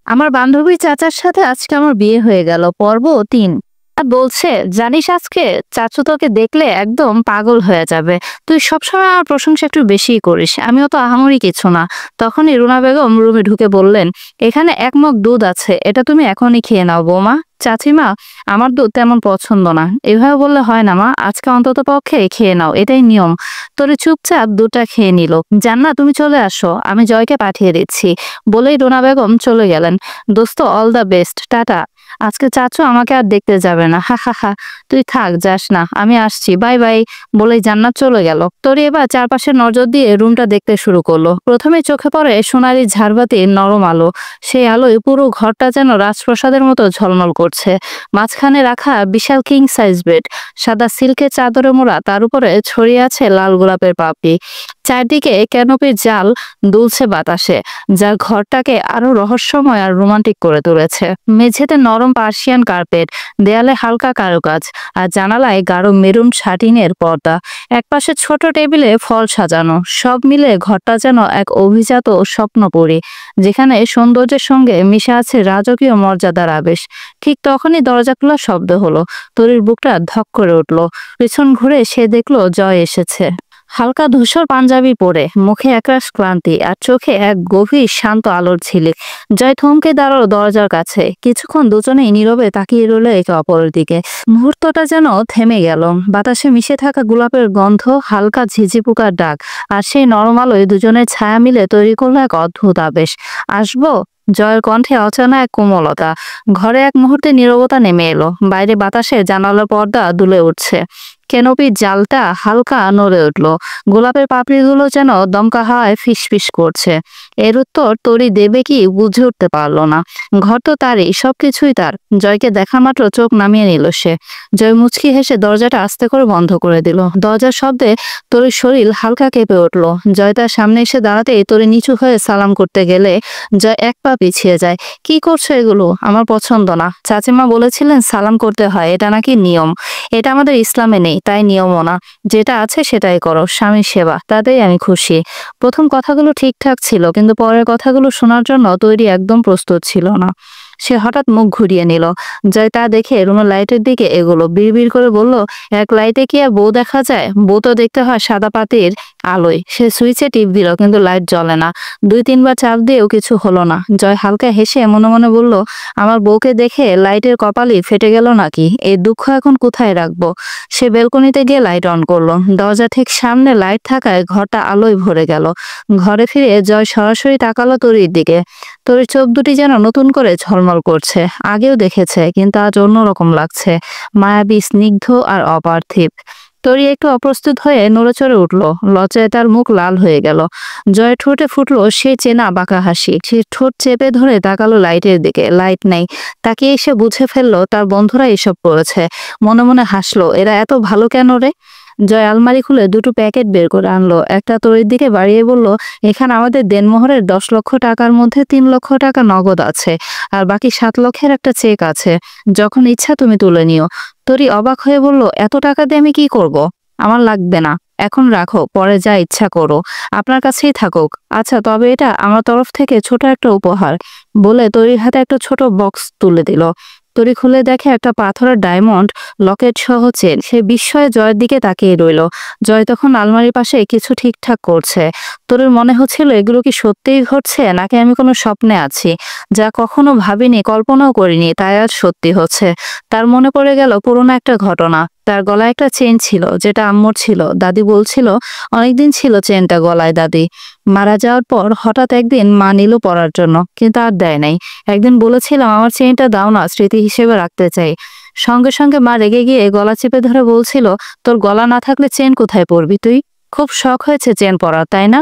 আমার বান্ধবীর চাচার সাথে আজকে আমার বিয়ে হয়ে গেল। পর্ব ৩। আর বলছে, জানিস আজকে চাচু তোকে দেখলে একদম পাগল হয়ে যাবে। তুই সবসময় আমার প্রশংসা একটু বেশিই করিস। আমিও তো আহামরি কিছু না। তখনই রুনা বেগম রুমে ঢুকে বললেন, এখানে এক মগ দুধ আছে, এটা তুমি এখনই খেয়ে নাও বৌমা। চাচিমা, আমার দুধ তেমন পছন্দ না। এভাবে বললে হয় না মা, আজকে অন্তত পক্ষে খেয়ে নাও, এটাই নিয়ম। তোরে চুপচাপ দুধটা খেয়ে নিল। জান্নাত, তুমি চলে আসো, আমি জয়কে পাঠিয়ে দিচ্ছি। বলেই রুনা বেগম চলে গেলেন। দোস্ত, অল দ্য বেস্ট, টাটা। আজকে চাচু আমাকে আর দেখতে যাবে না, হা হা হা। তুই থাক, যাস না, আমি আসছি, বাই বাই। বলেই জান্নাত চলে গেল। তোর এবার চারপাশে নজর দিয়ে রুমটা দেখতে শুরু করলো। প্রথমে চোখে পড়ে সোনালি ঝাড়বাতির নরম আলো। সেই আলোয় পুরো ঘরটা যেন রাজপ্রাসাদের মতো ঝলমল করছে। মাঝখানে রাখা বিশাল কিং সাইজ বেড, সাদা সিল্কের চাদরে মোড়া, তার উপরে ছড়িয়ে আছে লাল গোলাপের পাপড়ি। চারদিকে ক্যানোপির জাল দুলছে বাতাসে, যা ঘরটাকে আরো রহস্যময় আর রোমান্টিক করে তুলেছে। মেঝেতে নরম পার্সিয়ান কার্পেট, দেয়ালে হালকা কারুকাজ, আর জানালায় গাঢ় মেরুন শাটিনের পর্দা। একপাশে ছোট টেবিলে ফল সাজানো। সব মিলে ঘরটা যেন এক অভিজাত স্বপ্নপুরী, যেখানে সৌন্দর্যের সঙ্গে মিশে আছে রাজকীয় মর্যাদার আবেশ। ঠিক তখনই দরজা খোলার শব্দ হলো। তরির বুকটা ধক করে উঠল। পেছন ঘুরে সে দেখলো জয় এসেছে। হালকা ধূসর পাঞ্জাবি পরে, মুখে একরাশ ক্লান্তি, আর চোখে এক গভীর শান্ত আলোর ঝিলিক। জয় থমকে দাঁড়ালো দরজার কাছে। কিছুক্ষণ দুজনেই নীরবে তাকিয়ে রইল একে অপরের দিকে। মুহূর্তটা যেন থেমে গেল। বাতাসে মিশে থাকা গোলাপের গন্ধ, হালকা ঝিঝি পোকার ডাক, আর সেই নরম আলোয় দুজনের ছায়া মিলে তৈরি করলো এক অদ্ভুত আবেশ। আসবো? জয়ের কণ্ঠে অচেনা এক কোমলতা। ঘরে এক মুহূর্তে নীরবতা নেমে এলো। বাইরে বাতাসে জানালার পর্দা দুলে উঠছে। কেনোপির জালটা হালকা নড়ে উঠল। গোলাপের পাপড়িগুলো যেন দমকা হাওয়ায় ফিসফিস করছে। এর উত্তর তরি দেবে কি বুঝে উঠতে পারলো না। ঘর তো তারই, সবকিছুই তার। জয়কে দেখা মাত্র চোখ নামিয়ে নিল সে। জয় মুচকি হেসে দরজাটা আস্তে করে বন্ধ করে দিল। দরজার শব্দে তরির শরীর হালকা কেঁপে উঠল। জয় তার সামনে এসে দাঁড়াতেই তরি নিচু হয়ে সালাম করতে গেলে জয় এক পা পিছিয়ে যায়। কি করছো এগুলো? আমার পছন্দ না। চাচিমা বলেছিলেন সালাম করতে হয়, এটা নাকি নিয়ম। এটা আমাদের ইসলামে নেই, তাই নিয়মও না। যেটা আছে সেটাই করো, স্বামীর সেবা, তাতেই আমি খুশি। প্রথম কথাগুলো ঠিকঠাক ছিল, কিন্তু পরের কথাগুলো শোনার জন্য তৈরি একদম প্রস্তুত ছিল না। সে হঠাৎ মুখ ঘুরিয়ে নিল। জয় তা দেখে রুমের লাইটের দিকে এগোলো। বিড়বিড় করে বলল, এক লাইটে কি আর বউ দেখা যায়? বউ তো দেখতে হয় সাদা পাতির আলোয়। সে সুইচে টিপ দিল, কিন্তু লাইট জ্বলে না। ২-৩ বার চাপ দিয়েও কিছু হলো না। জয় হালকা হেসে মনে মনে বলল, আমার বউকে দেখে লাইটের কপালই ফেটে গেল নাকি? এই দুঃখ এখন কোথায় রাখবো? সে বেলকনিতে গিয়ে লাইট অন করলো। দরজা ঠিক সামনে লাইট থাকায় ঘরটা আলোয় ভরে গেল। ঘরে ফিরে জয় সরাসরি তাকালো তরির দিকে। তরির চোখ দুটি যেন নতুন করে ঝলমল করছে। আগেও দেখেছে, কিন্তু আজ অন্যরকম লাগছে। মায়াবী, স্নিগ্ধ আর অপার্থিব। তরি একটু অপ্রস্তুত হয়ে নড়েচড়ে উঠল। লজ্জায় তার মুখ লাল হয়ে গেল। জয়ের ঠোঁটে ফুটলো সে চেনা বাঁকা হাসি। সে ঠোঁট চেপে ধরে তাকালো লাইটের দিকে। লাইট নেই। তাকে এসে বুঝে ফেললো তার বন্ধুরা এসব করেছে। মনে মনে হাসলো, এরা এত ভালো কেন রে? জয় আলমারি খুলে দুটো প্যাকেট বের করে আনলো। একটা তরির দিকে বাড়িয়ে বলল, এখানে আমাদের দেনমোহরের ১০ লক্ষ টাকার মধ্যে ৩ লক্ষ টাকা নগদ আছে, আর বাকি ৭ লক্ষের একটা চেক আছে। যখন ইচ্ছা তুমি তুলে নিও। তরি অবাক হয়ে বলল, এত টাকা দিয়ে আমি কি করব? আমার লাগবে না, এখন রাখো, পরে যা ইচ্ছা করো। আপনার কাছেই থাকুক। আচ্ছা, তবে এটা আমার তরফ থেকে ছোট একটা উপহার। বলে তরির হাতে একটা ছোট বক্স তুলে দিল। তরি খুলে দেখে একটা পাথরের ডায়মন্ড লকেট সহ চেন। সে বিস্ময়ে জয়ের দিকে তাকিয়ে রইল। জয় তখন আলমারির পাশে কিছু ঠিকঠাক করছে। তরির মনে হচ্ছিল, এগুলো কি সত্যিই ঘটছে, নাকি আমি কোনো স্বপ্নে আছি? যা কখনো ভাবিনি, কল্পনাও করিনি, তাই আজ সত্যি হচ্ছে। তার মনে পড়ে গেল পুরোনো একটা ঘটনা। তার গলায় একটা চেন ছিল, যেটা আম্মুর ছিল। দাদি বলছিল অনেকদিন ছিল চেনটা গলায়। দাদি মারা যাওয়ার পর হঠাৎ একদিন মা নিল পরার জন্য, কিন্তু আর দেয় নাই। একদিন বলেছিলাম, আমার চেনটা দাও না, স্মৃতি হিসেবে রাখতে চাই। সঙ্গে সঙ্গে মা রেগে গিয়ে গলা চেপে ধরে বলছিল, তোর গলা না থাকলে চেন কোথায় পরবি তুই? খুব শখ হয়েছে চেন পরার, তাই না?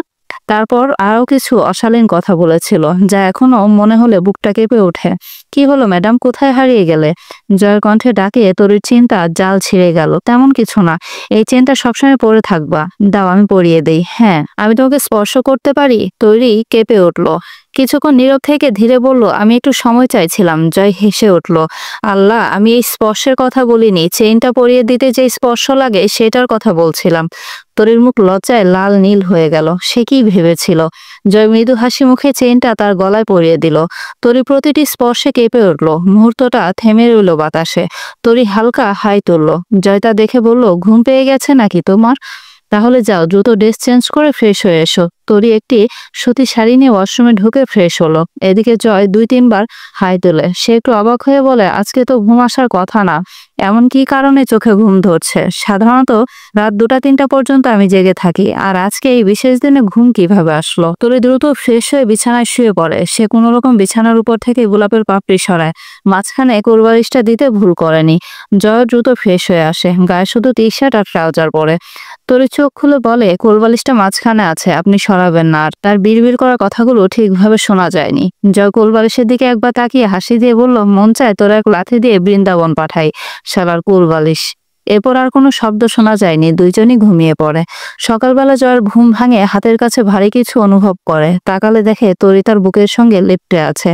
তারপর আরো কিছু অশালীন কথা বলেছিল, যা এখনো মনে হলে বুকটা কেঁপে ওঠে। কি হলো ম্যাডাম, কোথায় হারিয়ে গেলে? জয়ের কণ্ঠে ডাকে তরির চিন্তা জাল ছিঁড়ে গেল। তেমন কিছু না, এই চেনটা সবসময় পরে থাকবা। দাও, আমি পরিয়ে দেই। হ্যাঁ, আমি তোমাকে স্পর্শ করতে পারি? তৈরি কেঁপে উঠলো। কিছুক্ষণ নীরব থেকে ধীরে বলল, আমি একটু সময় চাইছিলাম। জয় হেসে উঠল। আল্লাহ, আমি এই স্পর্শের কথা বলিনি, চেইনটা পরিয়ে দিতে যে স্পর্শ লাগে সেটার কথা বলছিলাম। তরির মুখ লজ্জায় লাল নীল হয়ে গেল। সে কি ভেবেছিল? জয় মৃদু হাসি মুখে চেইনটা তার গলায় পরিয়ে দিল। তরি প্রতিটি স্পর্শে কেঁপে উঠল। মুহূর্তটা থেমে রইল বাতাসে। তরি হালকা হাই তুলল। জয় তা দেখে বলল, ঘুম পেয়ে গেছে নাকি তোমার? তাহলে যাও, দ্রুত ড্রেস চেঞ্জ করে ফ্রেশ হয়ে এসো। তরি একটি সুতি শাড়ি নিয়ে ওয়াশরুমে ঢুকে ফ্রেশ হলো। এদিকে জয় 2-3 বার হাই তোলে। সে একটু অবাক হয়ে বলে, আজকে তো ঘুম আসার কথা না, এমন কি কারণে চোখে ঘুম ধরছে? সাধারণত রাত 2টা-3টা পর্যন্ত আমি জেগে থাকি, আর আজকে এই বিশেষ দিনে ঘুম কিভাবে আসলো? তরি দ্রুত ফ্রেশ হয়ে বিছানায় শুয়ে পড়ে। সে কোনো রকম বিছানার উপর থেকে গোলাপের পাপড়ি সরায়। মাঝখানে কোলবালিশটা দিতে ভুল করেনি। জয় দ্রুত ফ্রেশ হয়ে আসে, গায়ে শুধু টি-শার্ট আর ট্রাউজার পরে। তরি চোখ খুলে বলে, কোলবালিশটা মাঝখানে আছে, আপনি সরাবেন না। আর তার বিড়বিড় করা কথাগুলো ঠিকভাবে শোনা যায়নি। জয় কোলবালিশের দিকে একবার তাকিয়ে হাসি দিয়ে বলল, মন চায় তোরা এক লাথি দিয়ে বৃন্দাবন পাঠাই, শালার কোলবালিশ। এরপর আর কোনো শব্দ শোনা যায়নি। দুইজনই ঘুমিয়ে পড়ে। সকালবেলা জয়ের ঘুম ভাঙে, হাতের কাছে ভারী কিছু অনুভব করে। তাকালে দেখে তরি তার বুকের সঙ্গে লেপ্টে আছে।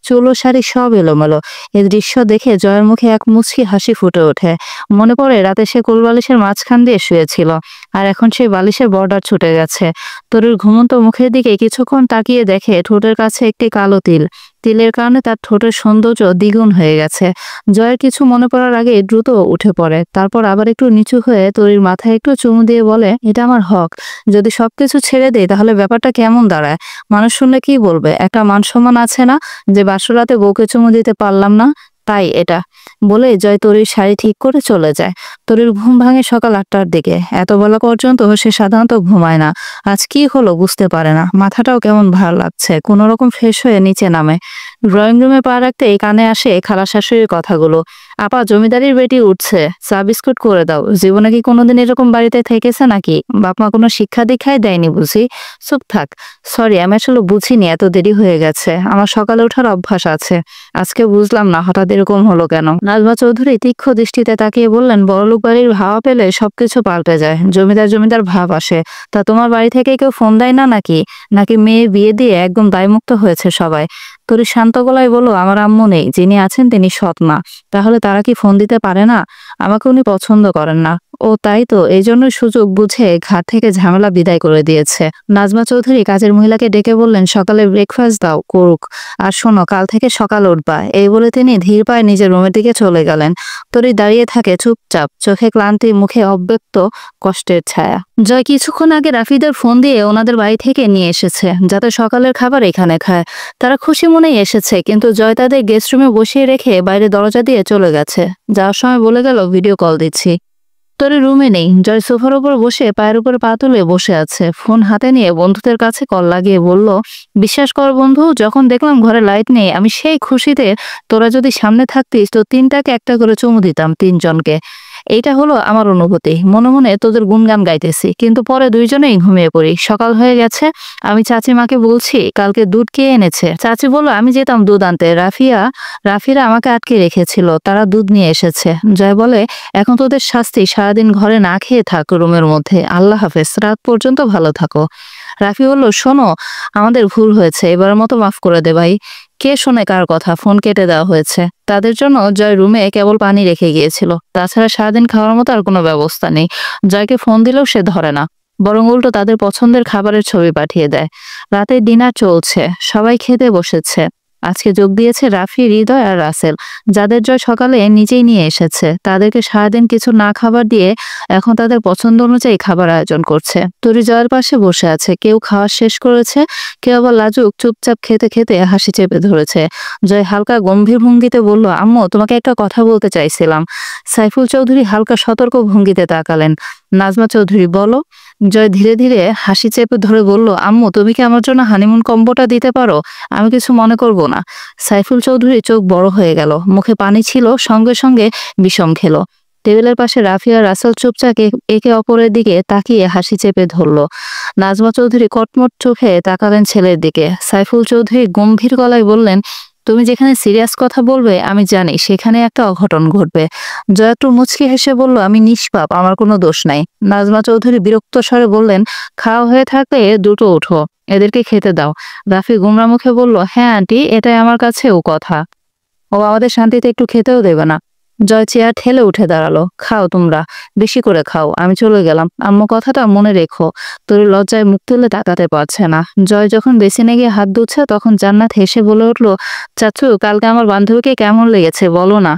চুল ও শাড়ি সব এলোমেলো। এই দৃশ্য দেখে জয়ের মুখে এক মুচকি হাসি ফুটে ওঠে। মনে পড়ে রাতে সে কোলবালিশের মাঝখান দিয়ে শুয়েছিল, আর এখন সেই বালিশের বর্ডার ছুটে গেছে। তরির ঘুমন্ত মুখের দিকে কিছুক্ষণ তাকিয়ে দেখে ঠোঁটের কাছে একটি কালো তিল। তিলের কারণে তার ঠোঁটের সৌন্দর্য দ্বিগুণ হয়ে গেছে। জয়ের কিছু মনে পড়ার আগে দ্রুত উঠে পড়ে। তারপর আবার একটু নিচু হয়ে তরির মাথায় একটু চুমু দিয়ে বলে, এটা আমার হক। যদি সবকিছু ছেড়ে দেই তাহলে ব্যাপারটা কেমন দাঁড়ায়? মানুষ শুনলে কি বলবে? একটা মান সম্মান আছে না, যে বাসরাতে বউকে চুমু দিতে পারলাম না, তাই এটা বলে জয় তরির শাড়ি ঠিক করে চলে যায়। তরির ঘুম ভাঙে সকাল 8টার দিকে। এত বেলা পর্যন্ত সে সাধারণত ঘুমায় না। আজ কি হলো বুঝতে পারে না। মাথাটাও কেমন ভার লাগছে। কোনো রকম ফ্রেশ হয়ে নিচে নামে। ড্রয়িং রুমে পা রাখতেই কানে আসে খালা শাশুড়ির কথাগুলো। আপা, জমিদারির বেটি উঠছে, চা বিস্কুট করে দাও। জীবনে কি কোনোদিন এরকম বাড়িতে থেকেছে নাকি? বাপমা কোনো শিক্ষা দীক্ষাই দেয়নি বুঝি? চুপ থাক। সরি, আমি আসলে বুঝিনি এত দেরি হয়ে গেছে। আমার সকালে ওঠার অভ্যাস আছে। আজকে বুঝলাম না হঠাৎ এরকম হলো কেন। নাজমা চৌধুরী তীক্ষ্ণ দৃষ্টিতে তাকিয়ে বললেন, বড়লোক বাড়ির হাওয়া পেলে সবকিছু পাল্টে যায়। জমিদার জমিদার ভাব আসে। তা তোমার বাড়ি থেকে কেউ ফোন দেয় না নাকি? নাকি মেয়ে বিয়ে দিয়ে একদম দায়মুক্ত হয়েছে সবাই? তরি শান্ত গলায় বলল, আমার আম্মু নেই, যিনি আছেন তিনি সৎ মা। তাহলে তারা কি ফোন দিতে পারে না? আমাকে উনি পছন্দ করেন না। ও তাই তো, এই জন্যই সুযোগ বুঝে ঘাট থেকে ঝামেলা বিদায় করে দিয়েছে। নাজমা চৌধুরী কাজের মহিলাকে ডেকে বললেন, সকালে ব্রেকফাস্ট দাও, করুক। আর শোনো, কাল থেকে সকাল উঠবা। এই বলে তিনি ধীর পায়ে নিজের রুমের দিকে চলে গেলেন। তরি দাঁড়িয়ে থাকে চুপচাপ, চোখে ক্লান্তি, মুখে অব্যক্ত কষ্টের ছায়া। জয় কিছুক্ষণ আগে রাফিদের ফোন দিয়ে ওনাদের বাড়ি থেকে নিয়ে এসেছে, যাতে সকালের খাবার এখানে খায়। তারা খুশি মনেই এসেছে, কিন্তু জয় তাদের গেস্ট রুমে বসিয়ে রেখে বাইরে দরজা দিয়ে চলে গেছে। যাওয়ার সময় বলে গেল, ভিডিও কল দিচ্ছি। তরি রুমে নেই। জয় সোফার উপর বসে পায়ের উপরে পা তুলে বসে আছে। ফোন হাতে নিয়ে বন্ধুদের কাছে কল লাগিয়ে বলল, বিশ্বাস কর বন্ধু, যখন দেখলাম ঘরে লাইট নেই, আমি সেই খুশিতে তোরা যদি সামনে থাকতিস তো 3টাকে একটা করে চুমু দিতাম, 3জনকে। এইটা হলো আমার অনুভূতি। মনে মনে তোদের গুণগান গাইতেছি, কিন্তু পরে দুইজনেই ঘুমিয়ে পড়ি। সকাল হয়ে গেছে। আমি চাচিমাকে বলছি, কালকে দুধ কে এনেছে? চাচি বলল, আমি যেতাম দুধ আনতে, রাফিরা আমাকে আটকে রেখেছিল, তারা দুধ নিয়ে এসেছে। জয় বলে, এখন তোদের শাস্তি, সারাদিন ঘরে না খেয়ে থাক রুমের মধ্যে। আল্লাহ হাফেজ, রাত পর্যন্ত ভালো থাকো। রাফি বলল, শোনো, আমাদের ভুল হয়েছে, এবারের মতো মাফ করে দে ভাই। কে শোনে কার কথা? ফোন কেটে দেওয়া হয়েছে। তাদের জন্য জয় রুমে কেবল পানি রেখে গিয়েছিল। তাছাড়া সারাদিন খাওয়ার মতো আর কোনো ব্যবস্থা নেই। জয়কে ফোন দিলেও সে ধরে না, বরং উল্টো তাদের পছন্দের খাবারের ছবি পাঠিয়ে দেয়। রাতে ডিনার চলছে, সবাই খেতে বসেছে। আজকে যোগ দিয়েছে রাফি, হৃদয় আর রাসেল, যাদের জয় সকালে নিজেই নিয়ে এসেছে। তাদেরকে সারাদিন কিছু না খাবার দিয়ে এখন তাদের পছন্দ অনুযায়ী খাবার আয়োজন করছে। তরি জয়ের পাশে বসে আছে। কেউ খাওয়া শেষ করেছে, কেউ আবার লাজুক চুপচাপ খেতে খেতে হাসি চেপে ধরেছে। জয় হালকা গম্ভীর ভঙ্গিতে বলল, আম্মু, তোমাকে একটা কথা বলতে চাইছিলাম। সাইফুল চৌধুরী হালকা সতর্ক ভঙ্গিতে তাকালেন। নাজমা চৌধুরী, বলো। জয় ধীরে ধীরে হাসি চেপে ধরে বলল, আম্মু, তুমি কি আমার জন্য হানিমুন কম্বোটা দিতে পারো? আমি কিছু মনে করব না। সাইফুল চৌধুরী চোখ বড় হয়ে গেল, মুখে পানি ছিল, সঙ্গে সঙ্গে বিষম খেলো। টেবিলের পাশে রাফি আর রাসেল চুপচাপ একে অপরের দিকে তাকিয়ে হাসি চেপে ধরল। নাজমা চৌধুরী কটমট চোখে তাকালেন ছেলের দিকে। সাইফুল চৌধুরী গম্ভীর গলায় বললেন, তুমি যেখানে সিরিয়াস কথা বলবে আমি জানি সেখানে একটা অঘটন ঘটবে। জয় একটু মুচকি হেসে বলল, আমি নিষ্পাপ, আমার কোনো দোষ নাই। নাজমা চৌধুরী বিরক্ত স্বরে বললেন, খাওয়া হয়ে থাকলে দ্রুত ওঠো। এদেরকে খেতে দাও। রাফি গুমরা মুখে বলল, হ্যাঁ আন্টি, এটাই আমার কাছেও কথা। ও আমাদের শান্তিতে একটু খেতেও দেবে না। জয় চেয়ার ঠেলে উঠে দাঁড়ালো। খাও তোমরা, বেশি করে খাও, আমি চলে গেলাম। আম্মু কথাটা মনে রেখো। তোর লজ্জায় মুখ তুলে তাকাতে পারছে না। জয় যখন বেসিনে গিয়ে হাত ধুচ্ছে তখন জান্নাত হেসে বলে উঠলো, চাচু কালকে আমার বান্ধবীকে কেমন লেগেছে বলো না।